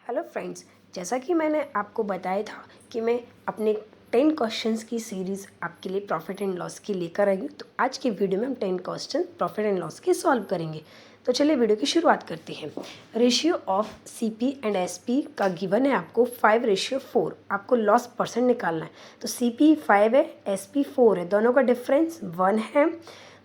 Hello friends, जैसा कि मैंने आपको बताया था कि मैं अपने 10 क्वेश्चंस की सीरीज़ आपके लिए प्रॉफिट एंड लॉस की लेकर आई हूँ। तो आज के वीडियो में हम 10 क्वेश्चन प्रॉफिट एंड लॉस के सॉल्व करेंगे। तो चलिए वीडियो की शुरुआत करते हैं। Ratio of CP and SP का गिवन है आपको 5:4। आपको लॉस परसेंट निकालना है। तो सीपी 5 है, एसपी 4 है, दोनों का डिफरेंस 1 है।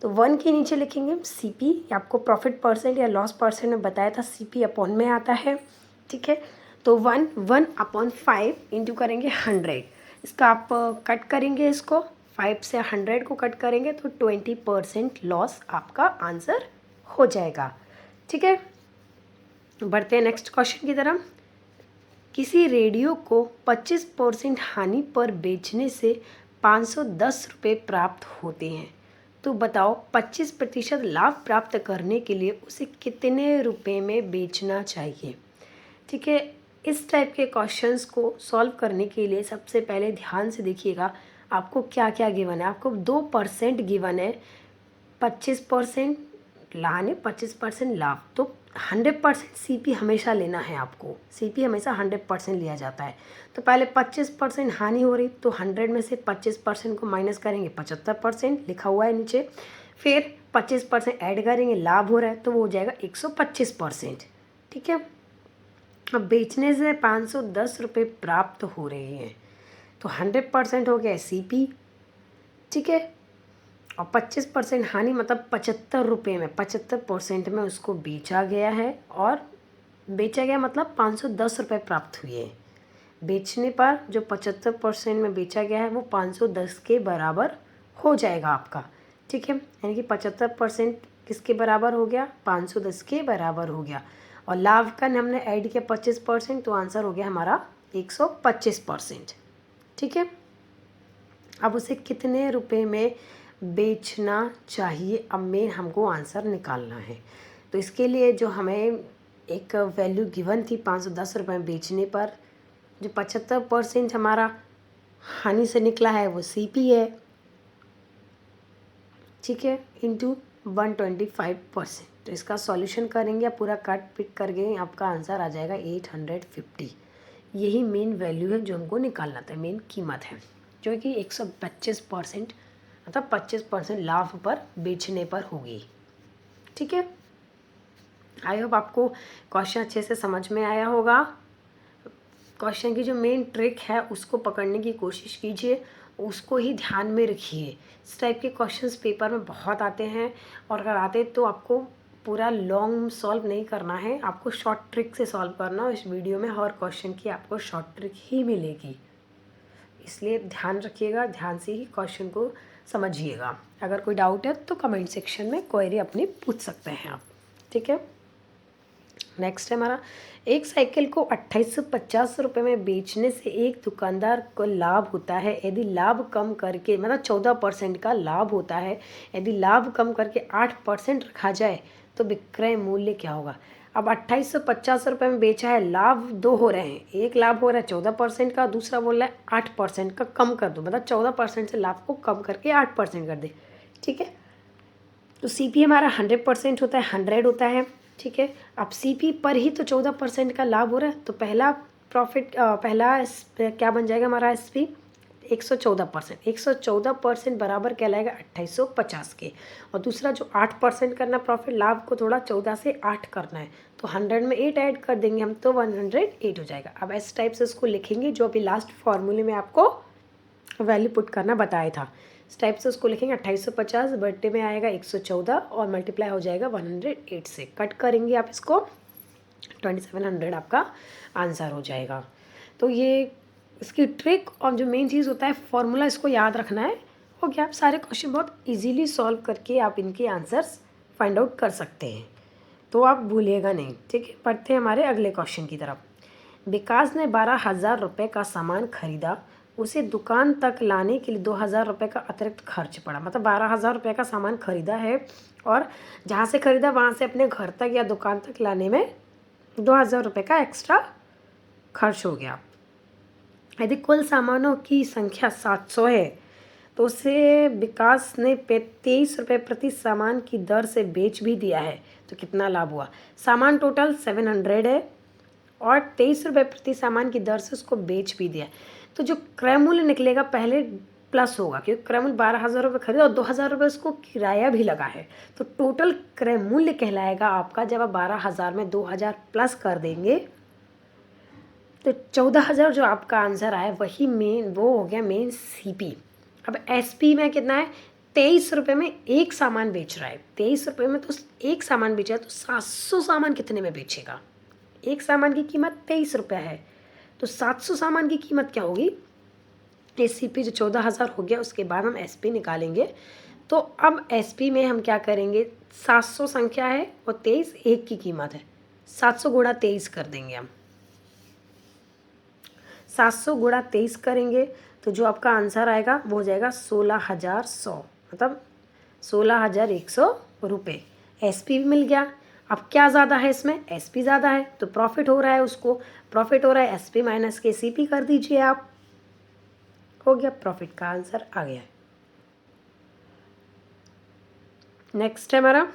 तो 1 के नीचे लिखेंगे हम सीपी। आपको प्रॉफिट परसेंट या लॉस परसेंट में बताया था सीपी अपॉन में आता है, ठीक है। तो 1/5 इंटू करेंगे 100। इसका आप कट करेंगे, इसको 5 से 100 को कट करेंगे तो 20% लॉस आपका आंसर हो जाएगा, ठीक है। बढ़ते हैं नेक्स्ट क्वेश्चन की तरफ। किसी रेडियो को 25% हानि पर बेचने से 510 रुपये प्राप्त होते हैं। तो बताओ 25% लाभ प्राप्त करने के लिए उसे कितने रुपए में बेचना चाहिए, ठीक है। इस टाइप के क्वेश्चंस को सॉल्व करने के लिए सबसे पहले ध्यान से देखिएगा आपको क्या क्या गिवन है। आपको 2% गिवन है, 25% लाने 25% लाभ, तो 100% सीपी हमेशा लेना है आपको। सीपी हमेशा 100% लिया जाता है। तो पहले 25% हानि हो रही, तो 100 में से 25% को माइनस करेंगे, 75% लिखा हुआ है नीचे। फिर 25% ऐड करेंगे, लाभ हो रहा है तो वो हो जाएगा 125%, ठीक है। अब बेचने से 510 रुपये प्राप्त हो रहे हैं, तो 100% हो गया सीपी, ठीक है। और 25% हानि मतलब 75 रुपये में 75% में उसको बेचा गया है, और बेचा गया मतलब 510 रुपये प्राप्त हुए हैं। बेचने पर जो 75% में बेचा गया है वो 510 के बराबर हो जाएगा आपका, ठीक है। यानी कि 75% किसके बराबर हो गया, 510 के बराबर हो गया। और लाभ का हमने ऐड किया 25%, तो आंसर हो गया हमारा 125%, ठीक है। अब उसे कितने रुपए में बेचना चाहिए, अब में हमको आंसर निकालना है। तो इसके लिए जो हमें एक वैल्यू गिवन थी 510 रुपये में बेचने पर, जो 75% हमारा हानि से निकला है वो सीपी है, ठीक है, इंटू 125%। तो इसका सॉल्यूशन करेंगे, आप पूरा काट पिट करके आपका आंसर आ जाएगा 850। यही मेन वैल्यू है जो हमको निकालना था, मेन कीमत है, जो कि 125% मतलब 25% लाभ पर बेचने पर होगी, ठीक है। आई होप आपको क्वेश्चन अच्छे से समझ में आया होगा। क्वेश्चन की जो मेन ट्रिक है उसको पकड़ने की कोशिश कीजिए, उसको ही ध्यान में रखिए। इस टाइप के क्वेश्चंस पेपर में बहुत आते हैं, और अगर आते तो आपको पूरा लॉन्ग सॉल्व नहीं करना है, आपको शॉर्ट ट्रिक से सॉल्व करना है। इस वीडियो में हर क्वेश्चन की आपको शॉर्ट ट्रिक ही मिलेगी, इसलिए ध्यान रखिएगा, ध्यान से ही क्वेश्चन को समझिएगा। अगर कोई डाउट है तो कमेंट सेक्शन में क्वेरी अपनी पूछ सकते हैं आप, ठीक है। नेक्स्ट है हमारा, एक साइकिल को 2850 रुपये में बेचने से एक दुकानदार को लाभ होता है। यदि लाभ कम करके मतलब 14% का लाभ होता है, यदि लाभ कम करके 8% रखा जाए तो विक्रय मूल्य क्या होगा। अब 2850 रुपये में बेचा है, लाभ दो हो रहे हैं, एक लाभ हो रहा है 14% का, दूसरा बोल रहा है 8% का कम कर दो, मतलब 14% से लाभ को कम करके 8% कर दे, ठीक है। तो सीपी हमारा 100% होता है, 100 होता है, ठीक है। अब सीपी पर ही तो 14% का लाभ हो रहा है, तो पहला प्रॉफिट क्या बन जाएगा हमारा एसपी 114%। 114% बराबर कहलाएगा 2850 के। और दूसरा जो 8% करना प्रॉफिट, लाभ को थोड़ा 14 से 8 करना है, तो 100 में 8 ऐड कर देंगे हम, तो 108 हो जाएगा। अब इस टाइप से उसको लिखेंगे जो अभी लास्ट फॉर्मूले में आपको वैल्यू पुट करना बताया था। इस टाइप से उसको लिखेंगे 2850 बर्थडे में आएगा 114 और मल्टीप्लाई हो जाएगा 108 से। कट करेंगे आप इसको, 2700 आपका आंसर हो जाएगा। तो ये इसकी ट्रिक और जो मेन चीज़ होता है फॉर्मूला, इसको याद रखना है। हो गया, आप सारे क्वेश्चन बहुत इजीली सॉल्व करके आप इनके आंसर्स फाइंड आउट कर सकते हैं, तो आप भूलिएगा नहीं, ठीक है। पढ़ते हैं हमारे अगले क्वेश्चन की तरफ। विकास ने 12,000 रुपये का सामान खरीदा, उसे दुकान तक लाने के लिए 2,000 रुपये का अतिरिक्त खर्च पड़ा। मतलब 12,000 रुपये का सामान खरीदा है, और जहाँ से खरीदा वहाँ से अपने घर तक या दुकान तक लाने में 2,000 रुपये का एक्स्ट्रा खर्च हो गया। यदि कुल सामानों की संख्या 700 है तो उसे विकास ने 23 रुपये प्रति सामान की दर से बेच भी दिया है, तो कितना लाभ हुआ। सामान टोटल 700 है, और 23 रुपये प्रति सामान की दर से उसको बेच भी दिया, तो जो क्रय मूल्य निकलेगा पहले प्लस होगा, क्योंकि क्रय मूल्य 12,000 रुपये खरीदा और 2,000 रुपये उसको किराया भी लगा है, तो टोटल क्रय मूल्य कहलाएगा आपका, जब आप 12,000 में 2,000 प्लस कर देंगे तो 14,000 जो आपका आंसर आया वही मेन, वो हो गया मेन सीपी। अब एसपी में कितना है, 23 रुपये में एक सामान बेच रहा है, 23 रुपये में तो एक सामान बेचा है, तो 700 सामान कितने में बेचेगा, एक सामान की कीमत 23 रुपये है, तो 700 सामान की कीमत क्या होगी, एससीपी जो 14,000 हो गया, उसके बाद हम एसपी निकालेंगे। तो अब एसपी में हम क्या करेंगे, 700 संख्या है और 23 एक की कीमत है, 700 गुणा 23 कर देंगे हम, 700 गुणा 23 करेंगे तो जो आपका आंसर आएगा वो हो जाएगा 16,100, मतलब 16,100 रुपये। एसपी भी मिल गया। अब क्या ज़्यादा है इसमें, एसपी ज़्यादा है तो प्रॉफिट हो रहा है, उसको प्रॉफिट हो रहा है, एसपी माइनस के सीपी कर दीजिए आप, हो गया, प्रॉफिट का आंसर आ गया है। नेक्स्ट है हमारा,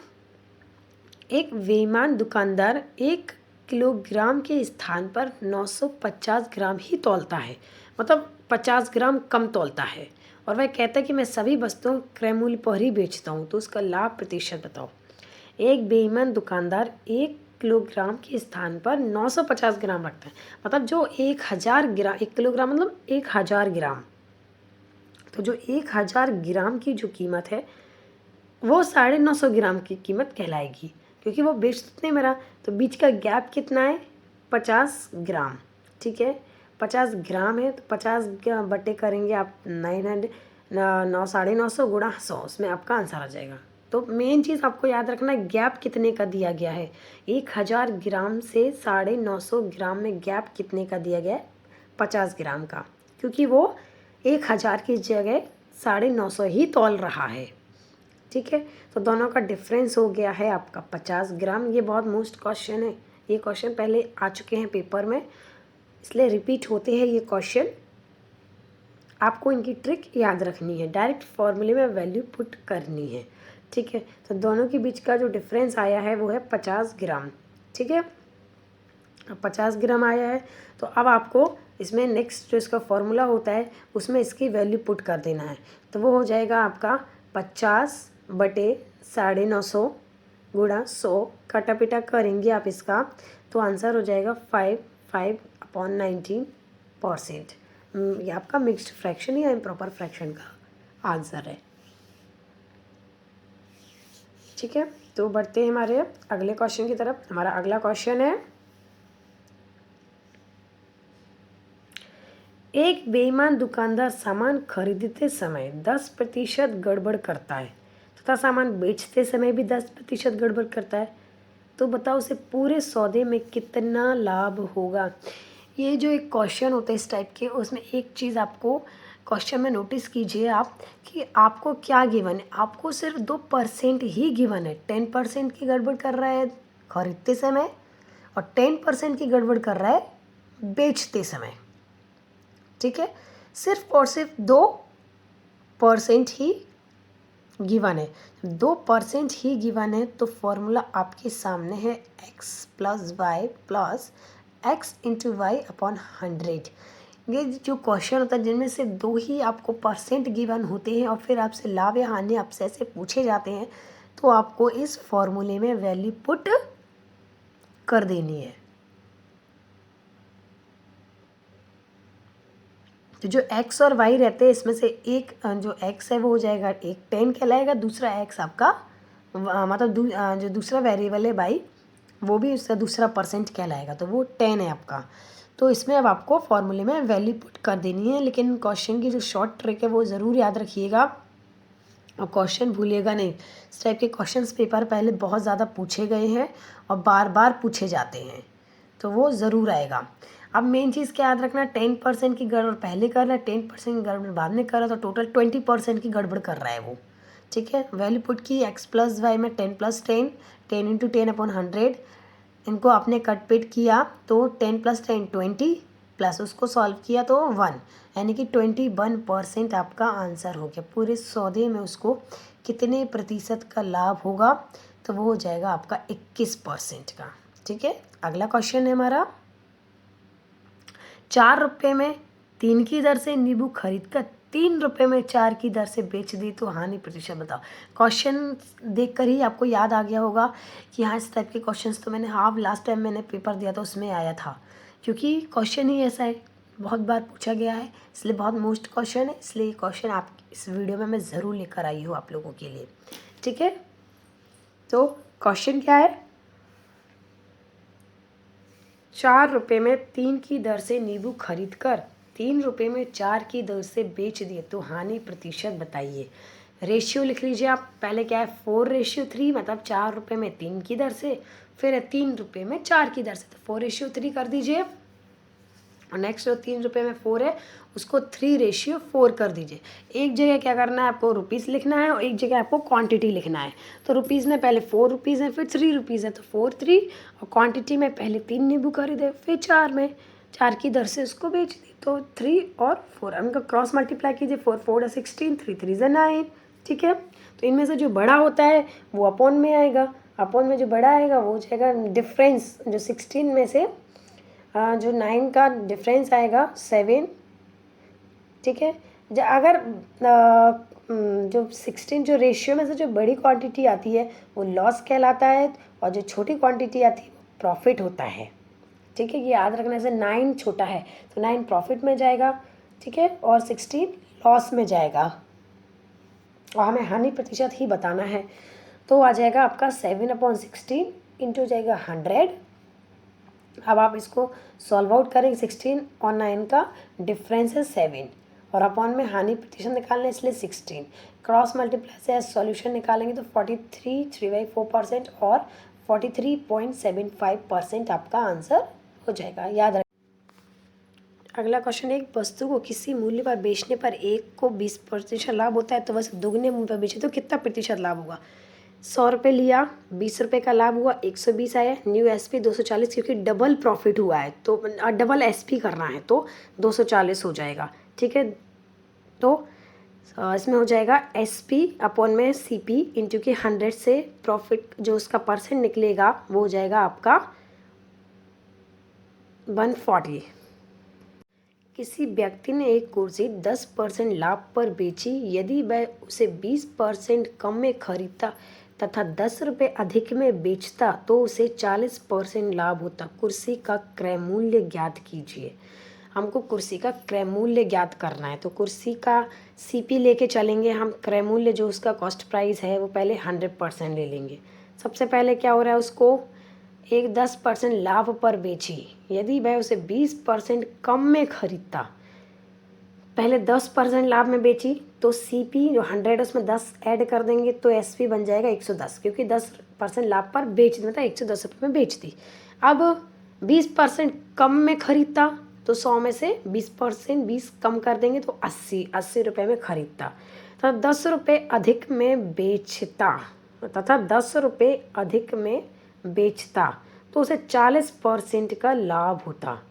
एक बेईमान दुकानदार 1 किलोग्राम के स्थान पर 950 ग्राम ही तौलता है, मतलब 50 ग्राम कम तौलता है, और वह कहता है कि मैं सभी वस्तुओं क्रय मूल्य पर ही बेचता हूँ, तो उसका लाभ प्रतिशत बताओ। एक बेईमान दुकानदार 1 किलोग्राम के स्थान पर 950 ग्राम रखता है, मतलब जो 1,000 ग्राम, 1 किलोग्राम मतलब 1,000 ग्राम, तो जो 1,000 ग्राम की जो कीमत है वो 950 ग्राम की कीमत कहलाएगी, क्योंकि वो बेच नहीं मेरा, तो बीच का गैप कितना है, 50 ग्राम, ठीक है, 50 ग्राम है, तो 50 बटे करेंगे आप 950 गुणा 100, उसमें आपका आंसर आ जाएगा। तो मेन चीज़ आपको याद रखना है, गैप कितने का दिया गया है, 1,000 ग्राम से 950 ग्राम में गैप कितने का दिया गया है, 50 ग्राम का, क्योंकि वो 1,000 की जगह 950 ही तौल रहा है, ठीक है। तो दोनों का डिफरेंस हो गया है आपका 50 ग्राम। ये बहुत मोस्ट क्वेश्चन है, ये क्वेश्चन पहले आ चुके हैं पेपर में, इसलिए रिपीट होते हैं ये क्वेश्चन, आपको इनकी ट्रिक याद रखनी है, डायरेक्ट फॉर्मूले में वैल्यू पुट करनी है, ठीक है। तो दोनों के बीच का जो डिफरेंस आया है वो है 50 ग्राम, ठीक है, 50 ग्राम आया है। तो अब आपको इसमें नेक्स्ट जो इसका फॉर्मूला होता है उसमें इसकी वैल्यू पुट कर देना है, तो वो हो जाएगा आपका 50 बटे 950 गुणा 100, काटा पिटा करेंगे आप इसका, तो आंसर हो जाएगा 5/19%। ये आपका मिक्स्ड फ्रैक्शन या इम्प्रॉपर फ्रैक्शन का आंसर है, ठीक है। तो बढ़ते हैं हमारे अगले क्वेश्चन की तरफ। हमारा अगला क्वेश्चन है, एक बेईमान दुकानदार सामान खरीदते समय 10% गड़बड़ करता है तथा सामान बेचते समय भी 10% गड़बड़ करता है, तो बताओ उसे पूरे सौदे में कितना लाभ होगा। ये जो एक क्वेश्चन होता है इस टाइप के, उसमें एक चीज़ आपको क्वेश्चन में नोटिस कीजिए आप कि आपको क्या गिवन है, आपको सिर्फ 2% ही गिवन है, 10% की गड़बड़ कर रहा है खरीदते समय और 10% की गड़बड़ कर रहा है बेचते समय, ठीक है, सिर्फ और सिर्फ 2% ही गिवन है। 2% ही गिवन है तो फॉर्मूला आपके सामने है x plus y plus x into y upon 100। ये जो क्वेश्चन होता है जिनमें से 2 ही आपको परसेंट गिवन होते हैं और फिर आपसे लाभ या हानि आपसे ऐसे पूछे जाते हैं, तो आपको इस फॉर्मूले में वैल्यू पुट कर देनी है। तो जो x और y रहते हैं इसमें से एक जो x है वो हो जाएगा, एक 10 कहलाएगा, दूसरा x आपका मतलब जो दूसरा वेरिएबल है y वो भी उसका दूसरा परसेंट कहलाएगा, तो वो 10 है आपका। तो इसमें अब आपको फॉर्मूले में वैल्यू पुट कर देनी है, लेकिन क्वेश्चन की जो शॉर्ट ट्रिक है वो ज़रूर याद रखिएगा और क्वेश्चन भूलिएगा नहीं। इस टाइप के क्वेश्चंस पेपर पहले बहुत ज़्यादा पूछे गए हैं और बार बार पूछे जाते हैं, तो वो ज़रूर आएगा। अब मेन चीज़ क्या याद रखना, 10% की गड़बड़ पहले कर रहा है, 10% की गड़बड़ बाद में कर रहा है, तो टोटल 20% की गड़बड़ कर रहा है वो, ठीक है। वैल्यू पुट की x प्लस वाई में 10 प्लस 10, 10 इंटू 10 अपॉन 100, इनको आपने कट पिट किया तो 10 प्लस 10 20 प्लस उसको सॉल्व किया तो 1, यानी कि 21% आपका आंसर हो गया। पूरे सौदे में उसको कितने प्रतिशत का लाभ होगा, तो वो हो जाएगा आपका 21% का, ठीक है। अगला क्वेश्चन है हमारा, ₹4 में 3 की दर से नींबू खरीद कर ₹3 में 4 की दर से बेच दी तो हानि प्रतिशत बताओ। क्वेश्चन देखकर ही आपको याद आ गया होगा कि हाँ, इस टाइप के क्वेश्चंस तो मैंने लास्ट टाइम मैंने पेपर दिया था उसमें आया था, क्योंकि क्वेश्चन ही ऐसा है, बहुत बार पूछा गया है, इसलिए बहुत मोस्ट क्वेश्चन है, इसलिए ये क्वेश्चन आप इस वीडियो में मैं ज़रूर लेकर आई हूँ आप लोगों के लिए। ठीक है, तो क्वेश्चन क्या है, ₹4 में 3 की दर से नींबू खरीद कर ₹3 में 4 की दर से बेच दिए तो हानि प्रतिशत बताइए। रेशियो लिख लीजिए आप, पहले क्या है 4:3, मतलब ₹4 में 3 की दर से, फिर है ₹3 में 4 की दर से, तो 4:3 कर दीजिए। और नेक्स्ट जो ₹3 में 4 है उसको 3:4 कर दीजिए। एक जगह क्या करना है आपको, रुपीज़ लिखना है, और एक जगह आपको क्वांटिटी लिखना है। तो रुपीज़ में पहले ₹4 है, फिर ₹3 है, तो 4 3, और क्वांटिटी में पहले 3 नींबू खरीदे, फिर 4 में 4 की दर से उसको बेच दी, तो 3 और 4 उनका क्रॉस मल्टीप्लाई कीजिए, 4 4 16, 3 3 9। ठीक है, तो इनमें से जो बड़ा होता है वो अपॉन में आएगा, अपॉन में जो बड़ा आएगा वो हो जाएगा डिफरेंस, जो 16 में से जो 9 का डिफरेंस आएगा 7। ठीक है, अगर जो 16 जो रेशियो में से जो बड़ी क्वांटिटी आती है वो लॉस कहलाता है, और जो छोटी क्वांटिटी आती है वो प्रॉफिट होता है। ठीक है, ये याद रखने से 9 छोटा है तो 9 प्रॉफिट में जाएगा, ठीक है, और 16 लॉस में जाएगा, और हमें हानि प्रतिशत ही बताना है। तो आ जाएगा आपका 7/16 इंटू जाएगा 100। अब आप इसको सॉल्व आउट करेंगे, 16 और 9 का डिफरेंस है 7, और अपॉन में हानि प्रतिशत निकालना है इसलिए 16, क्रॉस मल्टीप्लाई से सॉल्यूशन निकालेंगे तो 43 3/4% और 43.75% आपका आंसर हो जाएगा। याद रख। अगला क्वेश्चन, एक वस्तु को किसी मूल्य पर बेचने पर एक को 20% लाभ होता है, तो वस्तु दुगने मूल्य पर बेचे तो कितना प्रतिशत लाभ होगा। ₹100 लिया, ₹20 का लाभ हुआ, 120 आया, न्यू SP 240, क्योंकि डबल प्रॉफिट हुआ है तो डबल SP करना है तो 240 हो जाएगा। ठीक है, तो इसमें हो जाएगा SP अपॉन में CP इंटू के 100 से प्रॉफिट जो उसका परसेंट निकलेगा वो हो जाएगा आपका 140। किसी व्यक्ति ने एक कुर्सी 10% लाभ पर बेची, यदि वह उसे 20% कम में खरीदता तथा ₹10 अधिक में बेचता तो उसे 40% लाभ होता। कुर्सी का क्रय मूल्य ज्ञात कीजिए। हमको कुर्सी का क्रय मूल्य ज्ञात करना है, तो कुर्सी का CP लेके चलेंगे हम, क्रय मूल्य जो उसका कॉस्ट प्राइस है वो पहले 100% ले लेंगे। सबसे पहले क्या हो रहा है, उसको एक 10% लाभ पर बेची, यदि वह उसे 20% कम में खरीदता, पहले 10% लाभ में बेची तो CP जो 100 उसमें 10 ऐड कर देंगे तो SP बन जाएगा 110, क्योंकि 10% लाभ पर बेच मतलब ₹110 में बेच दी। अब 20% कम में खरीदता तो 100 में से 20% कम कर देंगे तो 80 रुपये में खरीदता, तो ₹10 अधिक में बेचता तथा ₹10 अधिक में बेचता तो उसे 40% का लाभ होता।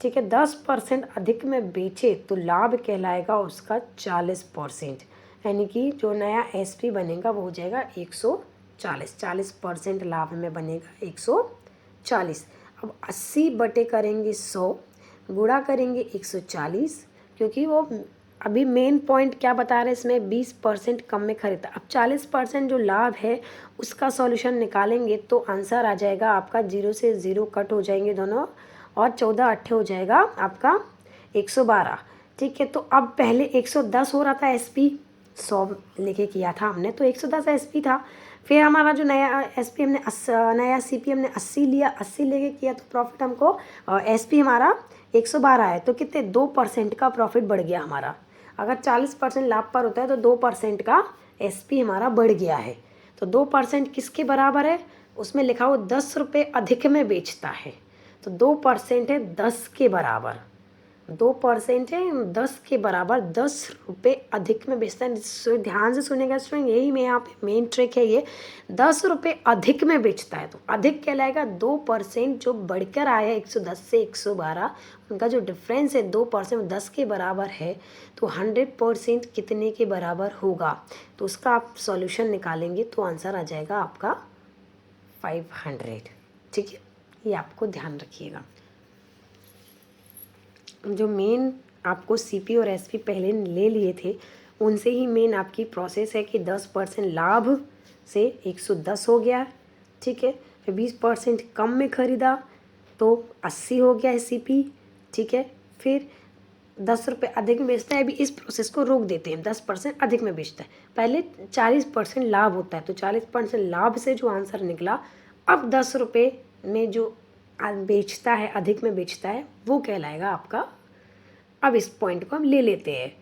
ठीक है, 10% अधिक में बेचे तो लाभ कहलाएगा उसका 40%, यानी कि जो नया SP बनेगा वो हो जाएगा 140, 40% लाभ में बनेगा 140। अब 80 बटे करेंगे 100, गुणा करेंगे 140, क्योंकि वो अभी मेन पॉइंट क्या बता रहे हैं इसमें, 20% कम में खरीदा। अब 40% जो लाभ है उसका सॉल्यूशन निकालेंगे तो आंसर आ जाएगा आपका 0 से 0 कट हो जाएंगे दोनों, और 14 8 हो जाएगा आपका 112। ठीक है, तो अब पहले 110 हो रहा था SP, 100 लेके किया था हमने तो 110 SP था, फिर हमारा जो नया SP हमने नया CP हमने 80 लिया, 80 लेके किया तो प्रॉफिट हमको SP हमारा 112 है, तो कितने 2% का प्रॉफिट बढ़ गया हमारा। अगर 40% लाभ पर होता है तो 2% का SP हमारा बढ़ गया है, तो 2% किसके बराबर है, उसमें लिखा हो ₹10 अधिक में बेचता है, तो 2% है 10 के बराबर, 2% है 10 के बराबर, ₹10 अधिक में बेचता है। ध्यान से सुनेगा स्टूडेंट, यही में यहाँ पे मेन ट्रिक है, ये ₹10 अधिक में बेचता है तो अधिक कहलाएगा 2% जो बढ़कर आया है 110 से 112, उनका जो डिफरेंस है 2% 10 के बराबर है, तो 100% कितने के बराबर होगा, तो उसका आप सॉल्यूशन निकालेंगे तो आंसर आ जाएगा आपका 500। ठीक है, ये आपको ध्यान रखिएगा। जो मेन आपको सीपी और एसपी पहले ले लिए थे उनसे ही मेन आपकी प्रोसेस है कि 10% लाभ से 110 हो गया, ठीक है। फिर 20% कम में ख़रीदा तो 80 हो गया है सीपी, ठीक है। फिर 10 रुपये अधिक में बेचता है, अभी इस प्रोसेस को रोक देते हैं, 10% अधिक में बेचता है। पहले 40% लाभ होता है, तो 40% लाभ से जो आंसर निकला, अब 10 रुपये में जो बेचता है, अधिक में बेचता है, वो कहलाएगा आपका। अब इस पॉइंट को हम ले लेते हैं,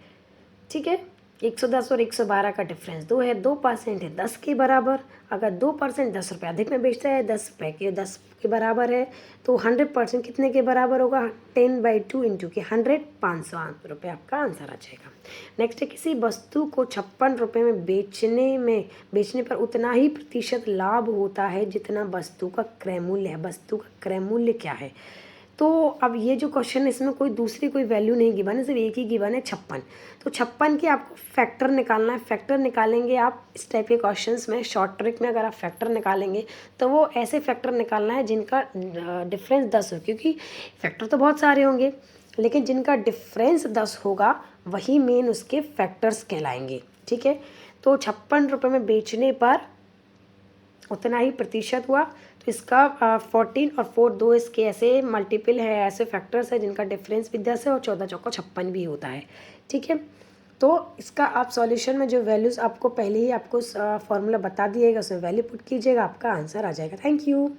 ठीक है। 110 और 112 का डिफरेंस 2 है, 2% है 10 के बराबर। अगर 2% 10 रुपये अधिक में बेचता है, 10 रुपये के 10 के बराबर है, तो 100% कितने के बराबर होगा? 10/2 इंटू के 100, 500 रुपये आपका आंसर आ जाएगा। नेक्स्ट है, किसी वस्तु को 56 रुपये में बेचने पर उतना ही प्रतिशत लाभ होता है जितना वस्तु का क्रय मूल्य है। वस्तु का क्रय मूल्य क्या है? तो अब ये जो क्वेश्चन है इसमें कोई दूसरी कोई वैल्यू नहीं गिवन है, सिर्फ एक ही गिवन है 56। तो 56 के आपको फैक्टर निकालना है। फैक्टर निकालेंगे आप इस टाइप के क्वेश्चंस में, शॉर्ट ट्रिक में अगर आप फैक्टर निकालेंगे तो वो ऐसे फैक्टर निकालना है जिनका डिफरेंस 10 हो, क्योंकि फैक्टर तो बहुत सारे होंगे लेकिन जिनका डिफरेंस 10 होगा वही मेन उसके फैक्टर्स कहलाएंगे, ठीक है। तो 56 रुपये में बेचने पर उतना ही प्रतिशत हुआ, तो इसका 14 और 4 दो इसके ऐसे मल्टीपल है, ऐसे फैक्टर्स है जिनका डिफरेंस भी 10 है और 14 चौको 56 भी होता है, ठीक है। तो इसका आप सॉल्यूशन में जो वैल्यूज़ आपको पहले ही आपको फॉर्मूला बता दिएगा उसमें वैल्यू पुट कीजिएगा, आपका आंसर आ जाएगा। Thank you.